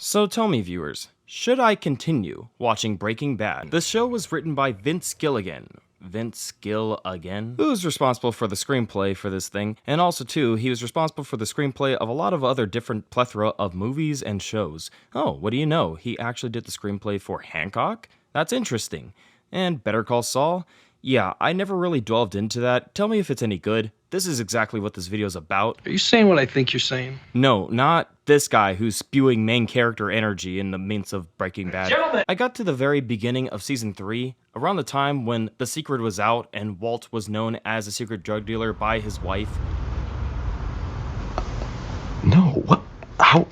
So tell me, viewers, should I continue watching Breaking Bad? The show was written by Vince Gilligan, who was responsible for the screenplay for this thing, and also too, he was responsible for the screenplay of a lot of other different plethora of movies and shows. Oh, what do you know, he actually did the screenplay for Hancock? That's interesting. And Better Call Saul? Yeah, I never really delved into that. Tell me if it's any good. This is exactly what this video is about. Are you saying what I think you're saying? No, not this guy who's spewing main character energy in the midst of Breaking Bad. Gentlemen! I got to the very beginning of season 3, around the time when The Secret was out and Walt was known as a secret drug dealer by his wife. No, what? How?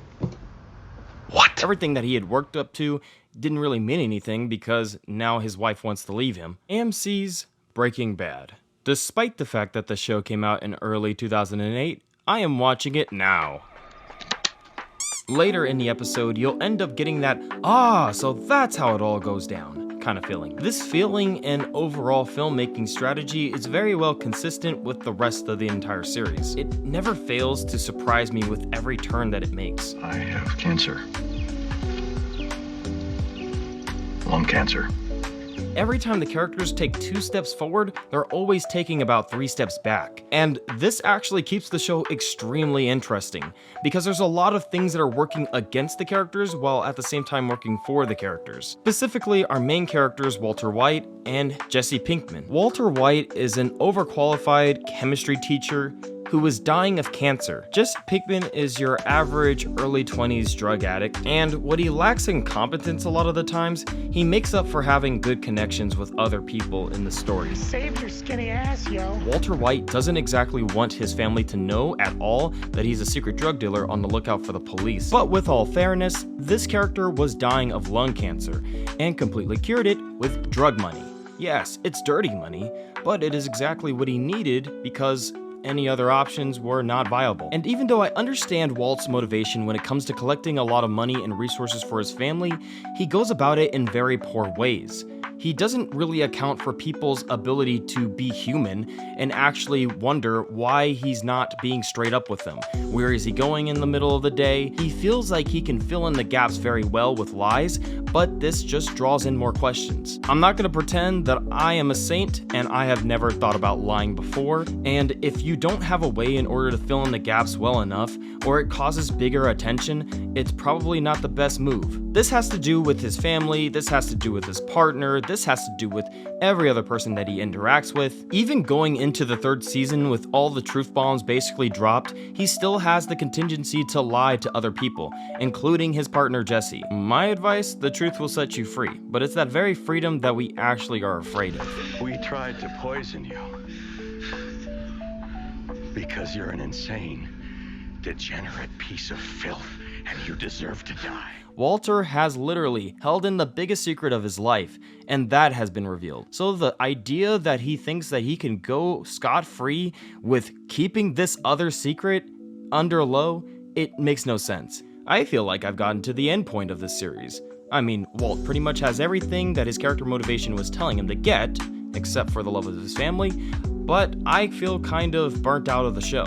What? Everything that he had worked up to didn't really mean anything because now his wife wants to leave him. AMC's Breaking Bad. Despite the fact that the show came out in early 2008, I am watching it now. Later in the episode, you'll end up getting that, so that's how it all goes down kind of feeling. This feeling and overall filmmaking strategy is very well consistent with the rest of the entire series. It never fails to surprise me with every turn that it makes. I have cancer. Lung cancer. Every time the characters take 2 steps forward, they're always taking about 3 steps back. And this actually keeps the show extremely interesting, because there's a lot of things that are working against the characters while at the same time working for the characters. Specifically, our main characters Walter White and Jesse Pinkman. Walter White is an overqualified chemistry teacher who is dying of cancer. Jesse Pinkman is your average early 20s drug addict, and what he lacks in competence a lot of the times, he makes up for having good connections with other people in the story. Saved your skinny ass, yo. Walter White doesn't exactly want his family to know at all that he's a secret drug dealer on the lookout for the police. But with all fairness, this character was dying of lung cancer, and completely cured it with drug money. Yes, it's dirty money, but it is exactly what he needed because any other options were not viable. And even though I understand Walt's motivation when it comes to collecting a lot of money and resources for his family, he goes about it in very poor ways. He doesn't really account for people's ability to be human and actually wonder why he's not being straight up with them. Where is he going in the middle of the day? He feels like he can fill in the gaps very well with lies, but this just draws in more questions. I'm not going to pretend that I am a saint and I have never thought about lying before, and if you don't have a way in order to fill in the gaps well enough, or it causes bigger attention, it's probably not the best move. This has to do with his family, this has to do with his partner, this has to do with every other person that he interacts with. Even going into the 3rd season with all the truth bombs basically dropped, he still has the contingency to lie to other people, including his partner Jesse. My advice, the truth will set you free, but it's that very freedom that we actually are afraid of. We tried to poison you because you're an insane, degenerate piece of filth, and you deserve to die. Walter has literally held in the biggest secret of his life, and that has been revealed. So the idea that he thinks that he can go scot-free with keeping this other secret under low, it makes no sense. I feel like I've gotten to the end point of this series. I mean, Walt pretty much has everything that his character motivation was telling him to get, except for the love of his family, but I feel kind of burnt out of the show.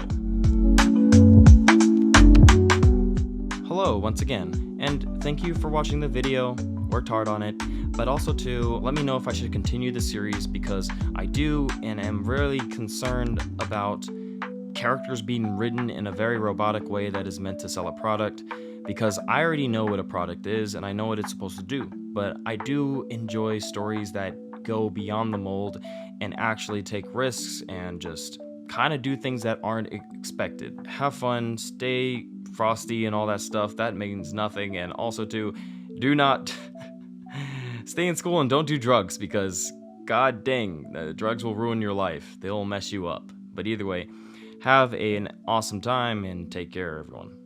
Hello once again, and thank you for watching the video. Worked hard on it, but also to let me know if I should continue the series, because I do and am really concerned about characters being written in a very robotic way that is meant to sell a product, because I already know what a product is and I know what it's supposed to do, but I do enjoy stories that go beyond the mold and actually take risks and just kind of do things that aren't expected. Have fun, stay frosty and all that stuff, that means nothing. And also to do not stay in school and don't do drugs, because god dang, drugs will ruin your life. They'll mess you up. But either way, have an awesome time and take care, everyone.